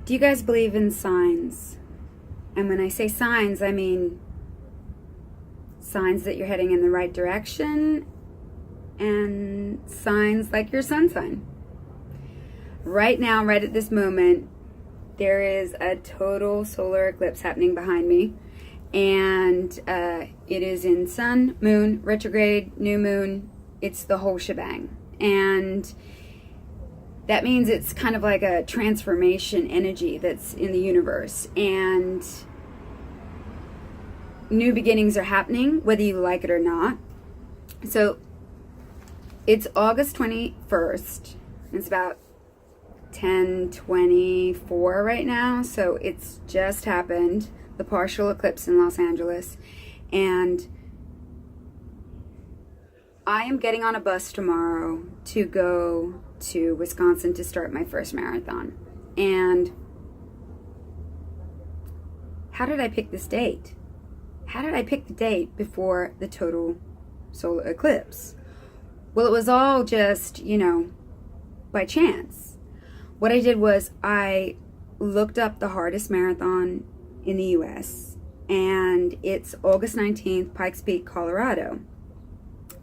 Do you guys believe in signs? And when I say signs, I mean signs that you're heading in the right direction and signs like your sun sign. Right now, right at this moment, there is a total solar eclipse happening behind me. And it is in sun, moon, retrograde, new moon. It's the whole shebang. And that means it's kind of like a transformation energy that's in the universe. And new beginnings are happening, whether you like it or not. So it's August 21st. It's about 10:24 right now. So it's just happened, the partial eclipse in Los Angeles. And I am getting on a bus tomorrow to go to Wisconsin to start my first marathon. And how did I pick this date? How did I pick the date before the total solar eclipse? Well, it was all just, by chance. What I did was I looked up the hardest marathon in the US, and it's August 19th, Pikes Peak, Colorado.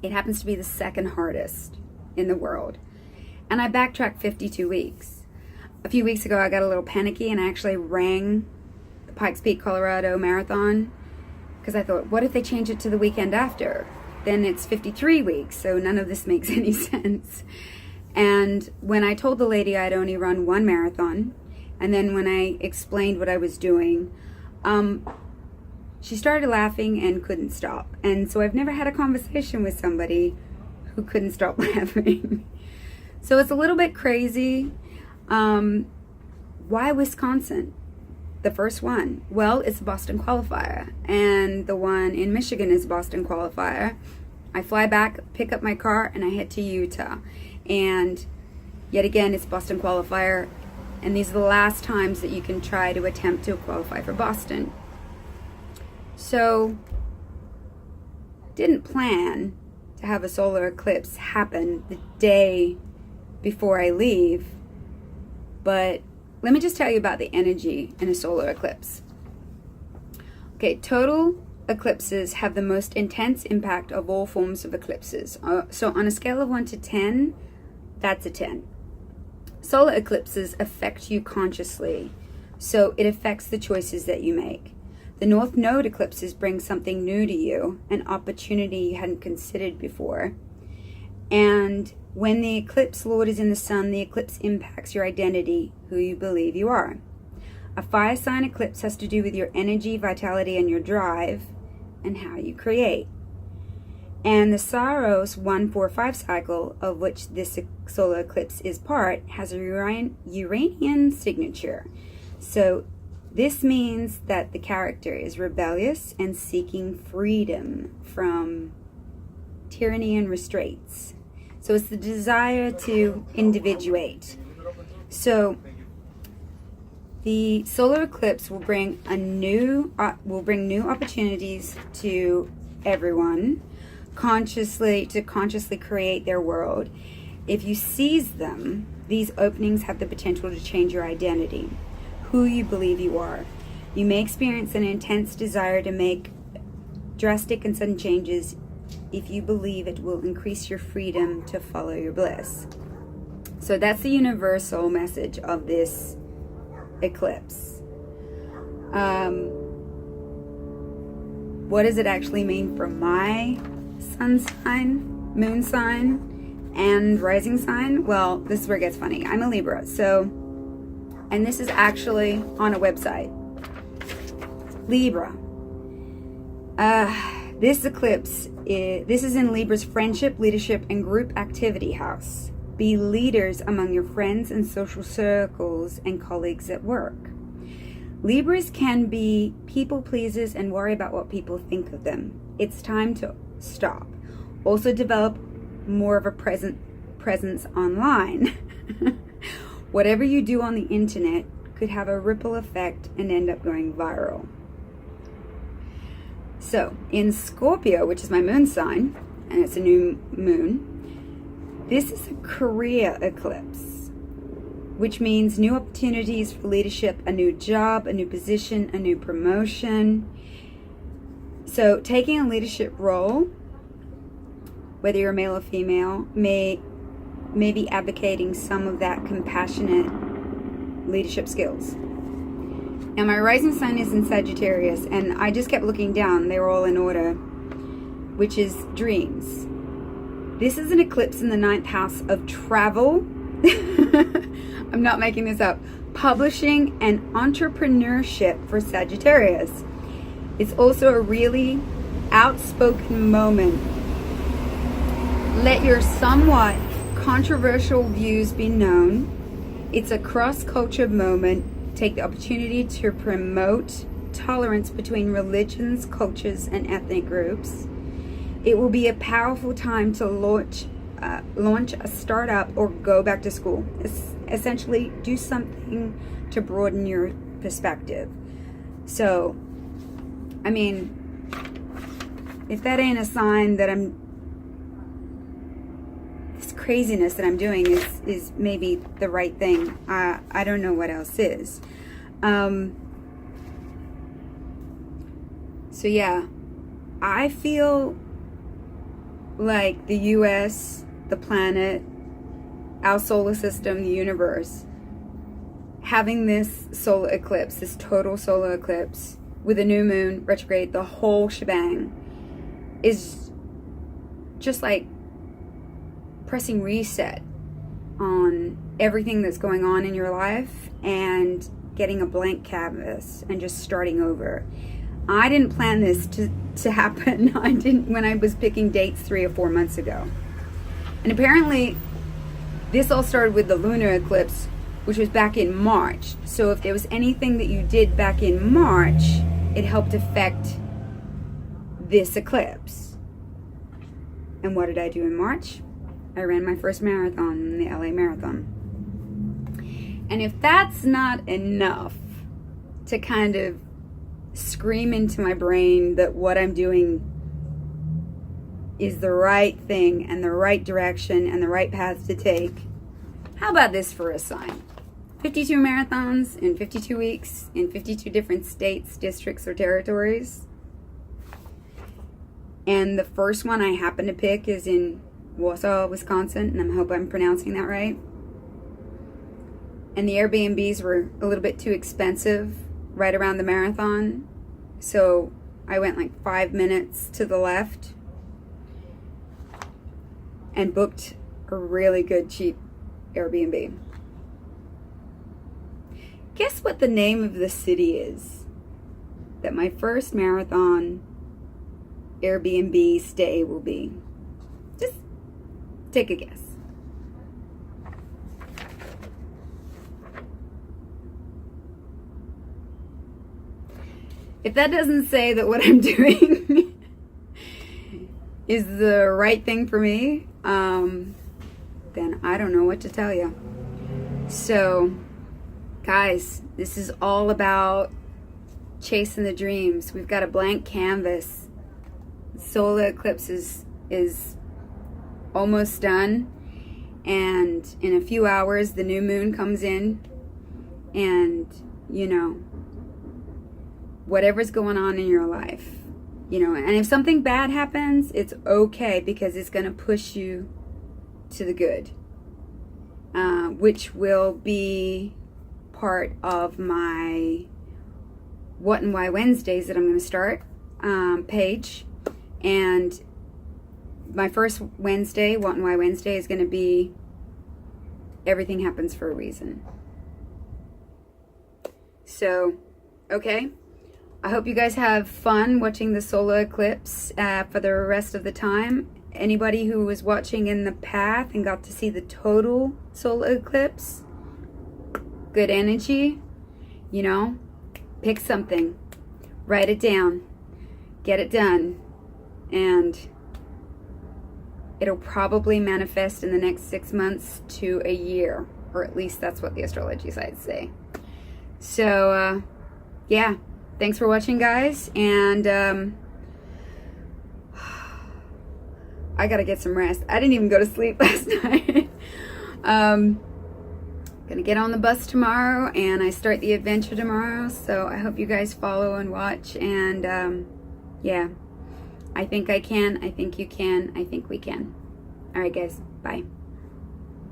It happens to be the second hardest in the world. And I backtracked 52 weeks. A few weeks ago, I got a little panicky and I actually rang the Pikes Peak, Colorado marathon because I thought, what if they change it to the weekend after? Then it's 53 weeks, so none of this makes any sense. And when I told the lady I'd only run one marathon, and then when I explained what I was doing, she started laughing and couldn't stop. And so I've never had a conversation with somebody who couldn't stop laughing. So it's a little bit crazy. Why Wisconsin? The first one. Well, it's a Boston qualifier. And the one in Michigan is a Boston qualifier. I fly back, pick up my car, and I head to Utah. And yet again, it's Boston qualifier. And these are the last times that you can try to attempt to qualify for Boston. So, didn't plan to have a solar eclipse happen the day before I leave, but let me just tell you about the energy in a solar eclipse. Okay, total eclipses have the most intense impact of all forms of eclipses. So on a scale of 1 to 10, that's a 10. Solar eclipses affect you consciously, so it affects the choices that you make. The North Node eclipses bring something new to you, an opportunity you hadn't considered before. And when the eclipse lord is in the sun, the eclipse impacts your identity, who you believe you are. A fire sign eclipse has to do with your energy, vitality, and your drive, and how you create. And the Saros 145 cycle, of which this solar eclipse is part, has a Uranian signature. So this means that the character is rebellious and seeking freedom from tyranny and restraints. So it's the desire to individuate. So the solar eclipse will bring new opportunities to everyone to consciously create their world. If you seize them, these openings have the potential to change your identity, who you believe you are. You may experience an intense desire to make drastic and sudden changes if you believe it will increase your freedom to follow your bliss. So that's the universal message of this eclipse. What does it actually mean for my sun sign, moon sign, and rising sign? Well, this is where it gets funny. I'm a Libra, and this is actually on a website. Libra. This eclipse, this is in Libra's friendship, leadership, and group activity house. Be leaders among your friends and social circles and colleagues at work. Libras can be people pleasers and worry about what people think of them. It's time to stop. Also develop more of a presence online. Whatever you do on the internet could have a ripple effect and end up going viral. So, in Scorpio, which is my moon sign, and it's a new moon, this is a career eclipse. which means new opportunities for leadership, a new job, a new position, a new promotion. So taking a leadership role, whether you're male or female, may be advocating some of that compassionate leadership skills. Now my rising sign is in Sagittarius, and I just kept looking down. They were all in order, which is dreams. This is an eclipse in the 9th house of travel. I'm not making this up. Publishing and entrepreneurship for Sagittarius. It's also a really outspoken moment. Let your somewhat controversial views be known. It's a cross-culture moment. Take the opportunity to promote tolerance between religions, cultures, and ethnic groups. It will be a powerful time to launch a startup or go back to school. Essentially, do something to broaden your perspective. So, I mean, if that ain't a sign that this craziness that I'm doing is maybe the right thing, I don't know what else is. So yeah, I feel like the US, the planet, our solar system, the universe, having this solar eclipse, this total solar eclipse with a new moon, retrograde, the whole shebang, is just like pressing reset on everything that's going on in your life and getting a blank canvas and just starting over. I didn't plan this to happen. I didn't when I was picking dates 3 or 4 months ago. And apparently this all started with the lunar eclipse, which was back in March. So if there was anything that you did back in March, it helped affect this eclipse. And what did I do in March? I ran my first marathon, the LA Marathon. And if that's not enough to kind of scream into my brain that what I'm doing is the right thing and the right direction and the right path to take, how about this for a sign? 52 marathons in 52 weeks in 52 different states, districts, or territories. And the first one I happen to pick is in Warsaw, Wisconsin, and I hope I'm pronouncing that right. And the Airbnbs were a little bit too expensive right around the marathon, so I went like 5 minutes to the left and booked a really good cheap Airbnb. Guess what the name of the city is that my first marathon Airbnb stay will be? Just take a guess. If that doesn't say that what I'm doing is the right thing for me, then I don't know what to tell you. So, guys, this is all about chasing the dreams. We've got a blank canvas. Solar eclipse is almost done, and in a few hours the new moon comes in, and you know, whatever's going on in your life, you know, and if something bad happens, it's okay, because it's going to push you to the good, which will be part of my What and Why Wednesdays that I'm going to start page. And my first Wednesday, What and Why Wednesday, is going to be everything happens for a reason. So, okay. I hope you guys have fun watching the solar eclipse for the rest of the time. Anybody who was watching in the path and got to see the total solar eclipse, good energy, you know, pick something, write it down, get it done, and it'll probably manifest in the next 6 months to a year, or at least that's what the astrology sites say. So, yeah. Thanks for watching, guys, and I gotta get some rest. I didn't even go to sleep last night. Gonna get on the bus tomorrow, and I start the adventure tomorrow, so I hope you guys follow and watch. And yeah, I think I can, I think you can, I think we can. All right guys, bye.